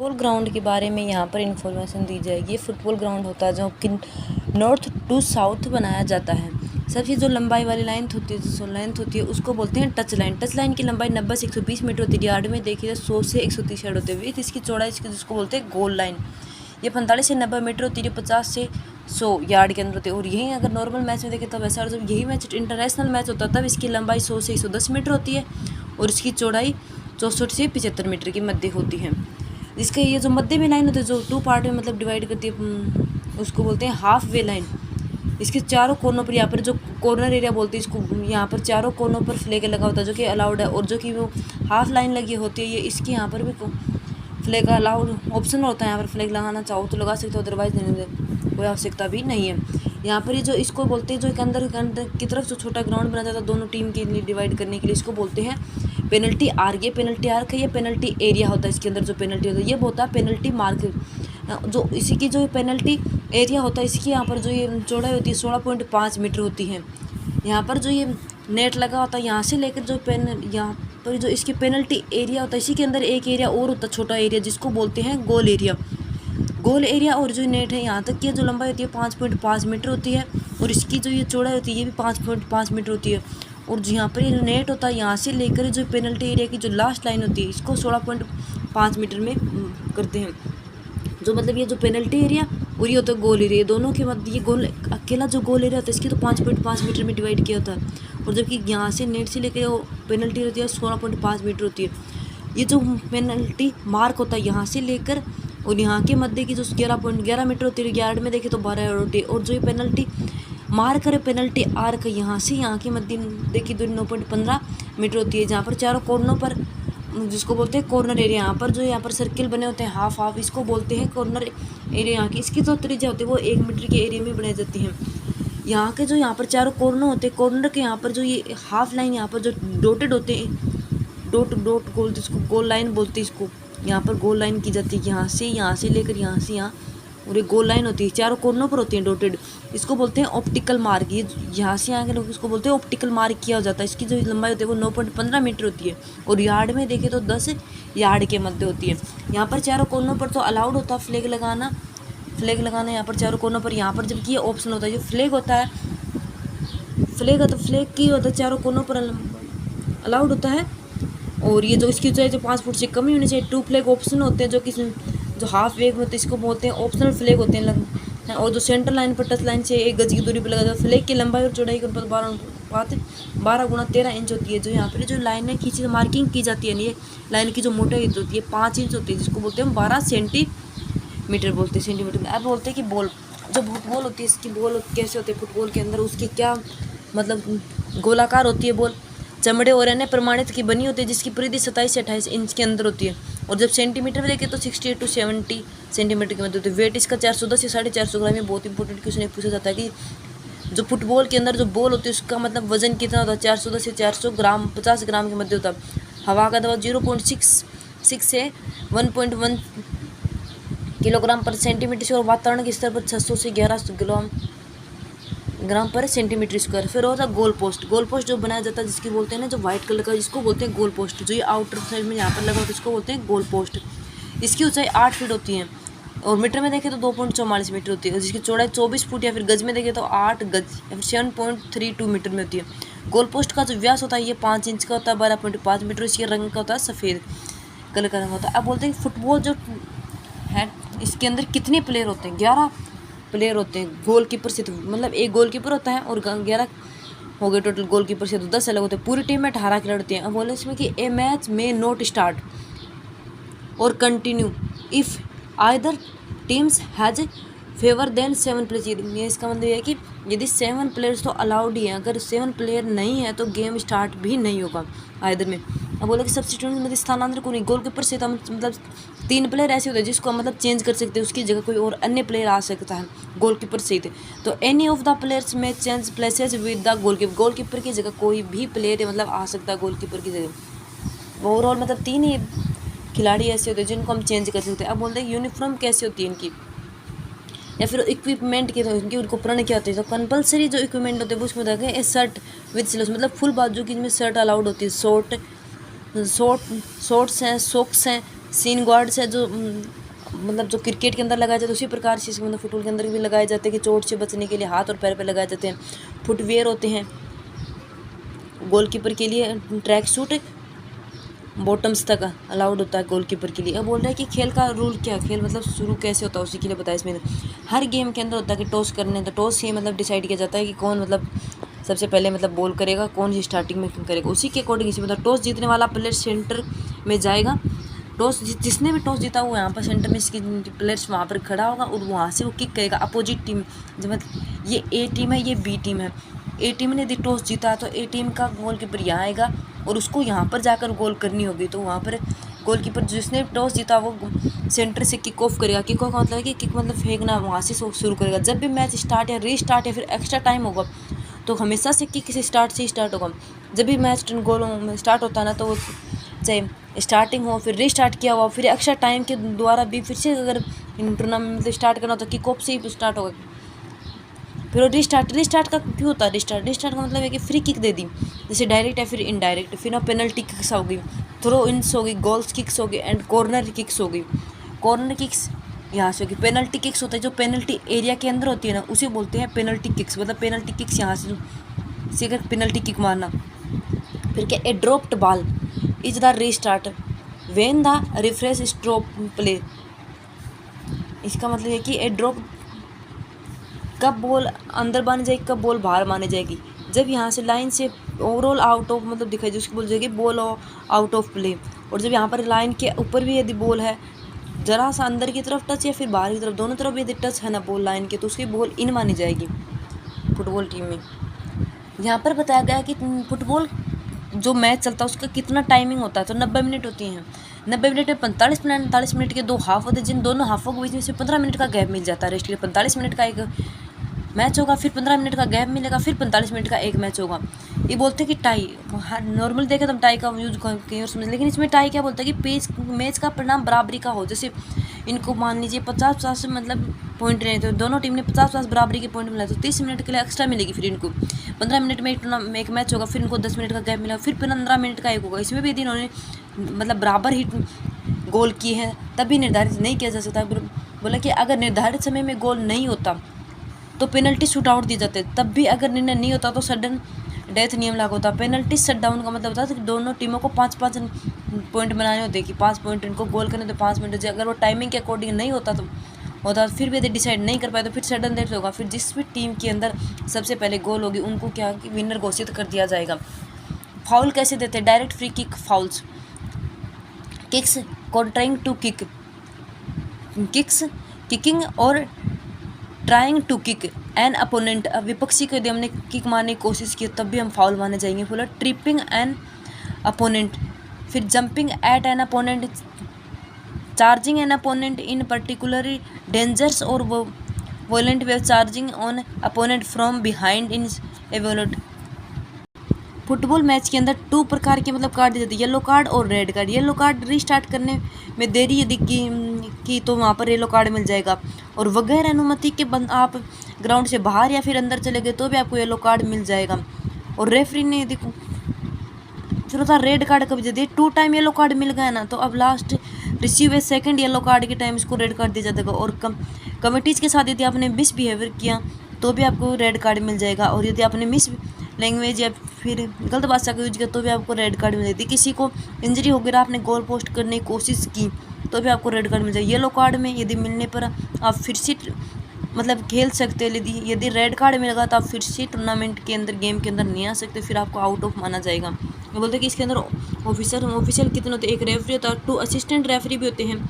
Football ground के बारे में यहाँ पर इन्फॉर्मेशन दी जाएगी। ये फुटबॉल ग्राउंड होता है जो कि नॉर्थ टू साउथ बनाया जाता है। सबसे जो लंबाई वाली लेंथ होती है उसको बोलते हैं टच लाइन। टच लाइन की लंबाई 90 से 120 मीटर होती है। यार्ड में देखिए 100 से 130 यार्ड होते हैं। विथ इसकी चौड़ाई जिसको बोलते हैं गोल लाइन, ये 45 से 90 मीटर होती है। 50 से 100 यार्ड के अंदर होती है। और यही अगर नॉर्मल मैच में देखें तो वैसा, और जब यही मैच इंटरनेशनल मैच होता है तब इसकी लंबाई 100 से 110 मीटर होती है और इसकी चौड़ाई 64 से 75 मीटर के मध्य होती है। इसका ये जो मध्य में लाइन होती है जो 2 पार्ट में मतलब डिवाइड करती है उसको बोलते हैं हाफ वे लाइन। इसके चारों कोनों पर यहाँ पर जो कॉर्नर एरिया बोलते हैं इसको, यहाँ पर चारों कोनों पर फ्लैग लगा होता है जो कि अलाउड है। और जो कि वो हाफ लाइन लगी होती है ये इसकी यहाँ पर भी फ्लैग अलाउड ऑप्शन होता है। यहाँ पर फ्लैग लगाना चाहो तो लगा सकते हो, अदरवाइज कोई आवश्यकता भी नहीं है। यहाँ पर ये जो इसको बोलते हैं जो एक अंदर की तरफ जो छोटा ग्राउंड बना जाता है दोनों टीम के लिए डिवाइड करने के लिए, इसको बोलते हैं पेनल्टी आर्क। ये पेनल्टी आर्क है, ये पेनल्टी एरिया होता है। इसके अंदर जो पेनल्टी होता है ये होता है पेनल्टी मार्क। जो इसी की जो पेनल्टी एरिया होता है इसकी यहाँ पर जो ये चौड़ाई होती है 16.5 मीटर होती है। यहाँ पर जो ये नेट लगा होता है यहाँ से लेकर जो यहाँ पर जो इसकी पेनल्टी एरिया होता है इसी के अंदर एक एरिया और होता है छोटा एरिया जिसको बोलते हैं गोल एरिया। गोल एरिया और जो नेट है यहाँ तक की जो लंबाई होती है 5.5 मीटर होती है और इसकी जो ये चौड़ाई होती है ये भी 5.5 मीटर होती है। और यहाँ पर ये नेट होता है यहाँ से लेकर जो पेनल्टी एरिया की जो लास्ट लाइन होती है इसको 16.5 मीटर में करते हैं। जो मतलब ये जो पेनल्टी एरिया और ये होता है गोल एरिया, दोनों के मध्य ये गोल अकेला जो गोल एरिया होता है इसकी तो 5.5 मीटर में डिवाइड किया होता है। और जबकि यहाँ से नेट से लेकर वो पेनल्टी होती है 16.5 मीटर होती है। ये जो पेनल्टी मार्क होता है यहाँ से लेकर और यहाँ के मध्य की जो 11.11 मीटर होती है, यार्ड में देखें तो 12 यार्ड होती है। और जो ये पेनल्टी मार्क है पेनल्टी आर्क यहाँ से यहाँ के मध्य देखिए दूरी 9.15 मीटर होती है। जहाँ पर चारों कॉर्नर पर जिसको बोलते हैं कॉर्नर एरिया, यहाँ पर सर्किल बने होते हैं हाफ हाफ, इसको बोलते हैं कॉर्नर एरिया। यहाँ की इसकी जो त्रिज्या होती है वो 1 मीटर के एरिया में बनाई जाती है। यहाँ के जो यहाँ पर चारों कॉर्नर होते हैं, कॉर्नर के यहाँ पर जो ये हाफ लाइन यहाँ पर जो डॉटेड होते हैं, डॉट गोल जिसको गोल लाइन बोलते हैं इसको, यहाँ पर गोल लाइन की जाती है यहाँ से लेकर यहाँ से यहाँ। और ये गोल लाइन होती है चारों कोनों पर होती है डॉटेड, इसको बोलते हैं ऑप्टिकल मार्क। ये यहाँ से आगे लोग इसको बोलते हैं ऑप्टिकल मार्क किया जाता है। इसकी जो लंबाई होती है वो 9.15 मीटर होती है और यार्ड में देखें तो 10 यार्ड के मध्य होती है। यहाँ पर चारों कोनों पर तो अलाउड होता है फ्लैग लगाना यहाँ पर चारों कोनों पर। यहाँ पर जबकि ये ऑप्शन होता है जो फ्लैग होता है, फ्लैग की होता है चारों कोनों पर अलाउड होता है। और ये जो इसकी ऊंचाई जो 5 फुट से कम ही होनी चाहिए। 2 फ्लैग ऑप्शन होते हैं जो कि जो हाफ वेव होते हैं इसको बोलते हैं ऑप्शनल फ्लैग होते हैं। और जो सेंटर लाइन पर टच लाइन से 1 गज की दूरी पर लगा जाता है। फ्लैग की लंबाई और चौड़ाई के ऊपर 12 गुणा 13 इंच होती है। जो यहाँ पर जो लाइनें खींची मार्किंग की जाती है ये लाइन की जो मोटाई होती है 5 इंच होती है जिसको बोलते हैं 12 सेंटीमीटर बोलते हैं सेंटीमीटर में। अब बोलते हैं कि बॉल जो फुटबॉल होती है इसकी बॉल कैसे होती है फुटबॉल के अंदर, उसकी क्या मतलब गोलाकार होती है बॉल, चमड़े और अन्य प्रमाणित की बनी होती है जिसकी परिधि 27 से 28 इंच के अंदर होती है। और जब सेंटीमीटर में देखें तो 68 to 70 सेंटीमीटर के मध्य होती है। वेट इसका 410 से 450 ग्राम। में बहुत इंपॉर्टेंट क्वेश्चन पूछा जाता है कि जो फुटबॉल के अंदर जो बॉल होती है उसका मतलब वजन कितना होता है, 410 से 400 ग्राम 50 ग्राम के मध्य होता है। हवा का दबाव 0.66 से 1.1 किलोग्राम पर सेंटीमीटर से और वातावरण के स्तर पर 600 से 1100 ग्राम पर सेंटीमीटर स्क्वायर। फिर होता है गोल पोस्ट जो बनाया जाता है जिसकी बोलते हैं ना जो व्हाइट कलर का, जिसको बोलते हैं गोल पोस्ट। जो ये आउटर साइड में यहाँ पर लगा होता है इसको बोलते हैं गोल पोस्ट। इसकी ऊंचाई 8 फीट होती है और मीटर में देखें तो 2.44 मीटर होती है। जिसकी चौड़ाई 24 फुट या फिर गज में देखें तो 8 गज या फिर 7.32 मीटर में होती है। गोल पोस्ट का जो व्यास होता है ये 5 इंच का होता है, 12.5 मीटर। इसके रंग का होता है सफ़ेद कलर का रंग होता है। अब बोलते हैं फुटबॉल जो है इसके अंदर कितने प्लेयर होते हैं, 11 प्लेयर होते हैं। गोलकीपर से तो मतलब एक गोलकीपर होता है और 11 हो गए टोटल। गोलकीपर से तो 10 अलग होते हैं। पूरी टीम में 18 खिलाड़ी होते हैं। अब बोले इसमें कि ए मैच में नॉट स्टार्ट और continue if either teams has fewer than 7 players. ये इसका मतलब ये है कि यदि 7 प्लेयर्स तो अलाउड ही है, अगर 7 प्लेयर नहीं है तो गेम स्टार्ट भी नहीं होगा आइदर में। अब बोले कि सब्स्टिट्यूट मतलब स्थानांतर को नहीं, गोलकीपर से तो मतलब 3 प्लेयर ऐसे होते हैं जिसको मतलब चेंज कर सकते हैं, उसकी जगह कोई और अन्य प्लेयर आ सकता है गोलकीपर से ही। तो एनी ऑफ द प्लेयर्स में change places with the goalkeeper की जगह कोई भी प्लेयर मतलब आ सकता है गोलकीपर की जगह। ओवरऑल मतलब 3 ही खिलाड़ी ऐसे होते हैं जिनको हम चेंज कर सकते हैं। अब बोलते हैं यूनिफॉर्म कैसे होती है इनकी या फिर इक्विपमेंट की, तो इनकी उनको प्रण क्या होती है। तो कंपलसरी जो इक्विपमेंट होते हैं वो उसमें देखें शर्ट विद स्लीव्स मतलब फुल बाजू की, जिसमें शर्ट अलाउड होती है। शॉर्ट्स हैं, सॉक्स हैं, सीन गार्ड्स है जो मतलब जो क्रिकेट के अंदर लगाए जाते हैं उसी प्रकार से मतलब फुटबॉल के अंदर भी लगाए जाते हैं कि चोट से बचने के लिए हाथ और पैर पे लगाए जाते हैं। फुटवेयर होते हैं गोलकीपर के लिए, ट्रैक सूट बॉटम्स तक अलाउड होता है गोलकीपर के लिए। अब बोल रहा है कि खेल का रूल क्या, खेल मतलब शुरू कैसे होता है उसी के लिए बताया इसमें। हर गेम के अंदर होता है कि टॉस करने, तो टॉस से मतलब डिसाइड किया जाता है कि कौन मतलब सबसे पहले मतलब बॉल करेगा, कौन ही स्टार्टिंग में करेगा। उसी के अकॉर्डिंग इसी मतलब टॉस जीतने वाला प्लेयर सेंटर में जाएगा। टॉस जिसने भी टॉस जीता वो यहाँ पर सेंटर में इसकी प्लेयर्स वहाँ पर खड़ा होगा और वहाँ से वो किक करेगा अपोजिट टीम। जब मतलब ये ए टीम है, ये बी टीम है। ए टीम ने यदि टॉस जीता तो ए टीम का गोलकीपर यहाँ आएगा और उसको यहाँ पर जाकर गोल करनी होगी। तो वहाँ पर गोलकीपर जिसने टॉस जीता वो सेंटर से किक ऑफ करेगा। किक ऑफ का मतलब है कि किक मतलब फेंकना, वहाँ से शुरू करेगा। जब भी मैच स्टार्ट या रीस्टार्ट या फिर एक्स्ट्रा टाइम होगा तो हमेशा से किक से स्टार्ट से ही स्टार्ट होगा। जब भी मैच गोल स्टार्ट होता है ना तो वो चाहे स्टार्टिंग हो फिर रीस्टार्ट किया हुआ फिर एक्स्ट्रा टाइम के द्वारा भी फिर से अगर टूर्नामेंट स्टार्ट करना हो तो किक ऑफ से ही स्टार्ट होगा। फिर वो रीस्टार्ट का क्यों होता है? रीस्टार्ट का मतलब है कि फ्री किक दे दी, जैसे डायरेक्ट या फिर इनडायरेक्ट। फिर ना पेनल्टी किक्स होगी, थ्रो इन्स होगी, गोल्स किक्स होगी एंड कॉर्नर किक्स होगी। कॉर्नर किक्स यहाँ से होगी। पेनल्टी किक्स होता है जो पेनल्टी एरिया के अंदर होती है ना उसे बोलते हैं पेनल्टी किक्स। मतलब पेनल्टी किक्स यहाँ से अगर पेनल्टी किक मारना। फिर क्या, a dropped ball is the restart when the refresh stop play. इसका मतलब है कि ए ड्रॉप कब बॉल अंदर मानी जाएगी, कब बॉल बाहर मानी जाएगी। जब यहाँ से लाइन से ओवरऑल आउट ऑफ मतलब दिखाई जाए उसकी बोल जाएगी बॉल आउट ऑफ प्ले। और जब यहाँ पर लाइन के ऊपर भी यदि बॉल है जरा सा अंदर की तरफ टच या फिर बाहर की तरफ, दोनों तरफ यदि टच है ना बॉल लाइन के, तो उसकी बॉल इन मानी जाएगी फुटबॉल टीम में। यहाँ पर बताया गया कि फुटबॉल जो मैच चलता है उसका कितना टाइमिंग होता है, तो 90 मिनट होती हैं। 90 मिनट में 45 मिनट के दो हाफ होते हैं, जिन दोनों हाफों के बीच में से 15 मिनट का गैप मिल जाता है रेस्ट के लिए। 45 मिनट का एक मैच होगा, फिर 15 मिनट का गैप मिलेगा, फिर 45 मिनट का एक मैच होगा। ये बोलते हैं कि टाई, नॉर्मल देखें तो हम टाई का यूज कहीं और समझ, लेकिन इसमें टाई क्या बोलता है कि मैच का परिणाम बराबरी का हो। जैसे इनको मान लीजिए 50-50 मतलब पॉइंट रहे, तो दोनों टीम ने 50-50 बराबरी के पॉइंट मिला तो 30 मिनट के लिए एक्स्ट्रा मिलेगी। फिर इनको 15 मिनट में एक मैच होगा, फिर इनको 10 मिनट का गैप मिला, फिर 15 मिनट का एक होगा। इसमें भी यदि इन्होंने मतलब बराबर ही गोल किए हैं तभी निर्धारित नहीं किया जा सकता। बोला कि अगर निर्धारित समय में गोल नहीं होता तो पेनल्टी शूट आउट दी जाते, तब भी अगर निर्णय नहीं होता तो सडन डेथ नियम लागू होता। पेनल्टी शट डाउन का मतलब होता है कि दोनों टीमों को 5-5 पॉइंट बनाने होते हैं कि 5 पॉइंट इनको गोल करने तो 5 मिनट। अगर वो टाइमिंग के अकॉर्डिंग नहीं होता फिर भी यदि डिसाइड नहीं कर पाए तो फिर सडन डेथ होगा। फिर जिस भी टीम के अंदर सबसे पहले गोल होगी उनको क्या कि विनर घोषित कर दिया जाएगा। फाउल कैसे देते हैं? Direct free kick fouls, kicks contriving to kick, kicks kicking और trying to kick an opponent. विपक्षी को यदि हमने किक मारने की कोशिश की तब भी हम फाउल माने जाएंगे। बोला ट्रिपिंग एन अपोनेंट, फिर jumping at an opponent, charging an opponent in particularly dangerous और violent way charging on opponent from behind in एवोलेट। फुटबॉल मैच के अंदर 2 प्रकार के मतलब कार्ड दी जाती है, येलो कार्ड और red card. Yellow card restart करने में देरी यदि की तो वहाँ पर येलो कार्ड मिल जाएगा, और बगैर अनुमति के आप ग्राउंड से बाहर या फिर अंदर चले गए तो भी आपको येलो कार्ड मिल जाएगा। और रेफरी ने यदि फिर होता रेड कार्ड कभी दे दिए, 2 टाइम येलो कार्ड मिल गया ना तो अब लास्ट रिसीव ए सेकंड येलो कार्ड के टाइम इसको रेड कार्ड दिया जाएगा। और कमिटीज़ के साथ यदि आपने मिसबिहेवियर किया तो भी आपको रेड कार्ड मिल जाएगा, और यदि आपने मिस लैंग्वेज या फिर गलत भाषा का यूज किया तो भी आपको रेड कार्ड मिल जाती है। किसी को इंजरी हो गया, आपने गोल पोस्ट करने की कोशिश की तो भी आपको रेड कार्ड मिल जाएगी। येलो कार्ड में यदि मिलने पर आप फिर से मतलब खेल सकते हैं, यदि रेड कार्ड मिलेगा तो आप फिर से टूर्नामेंट के अंदर गेम के अंदर नहीं आ सकते, फिर आपको आउट ऑफ माना जाएगा। वो बोलते हैं कि इसके अंदर ऑफिशियल कितने होते हैं? एक रेफरी होता है, 2 असिस्टेंट रेफरी भी होते हैं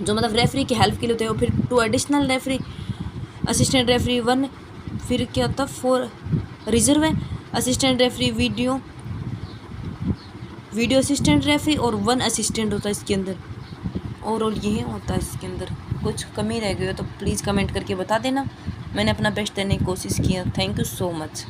जो मतलब रेफरी की हेल्प के लिए होते हैं, और फिर 2 एडिशनल रेफरी असिस्टेंट रेफरी 1, फिर क्या होता है 4 reserve assistant referee, video assistant referee और 1 असिस्टेंट होता है इसके अंदर। ओवरऑल यही होता है इसके अंदर। कुछ कमी रह गई हो तो प्लीज़ कमेंट करके बता देना। मैंने अपना बेस्ट देने की कोशिश की है। Thank you so much.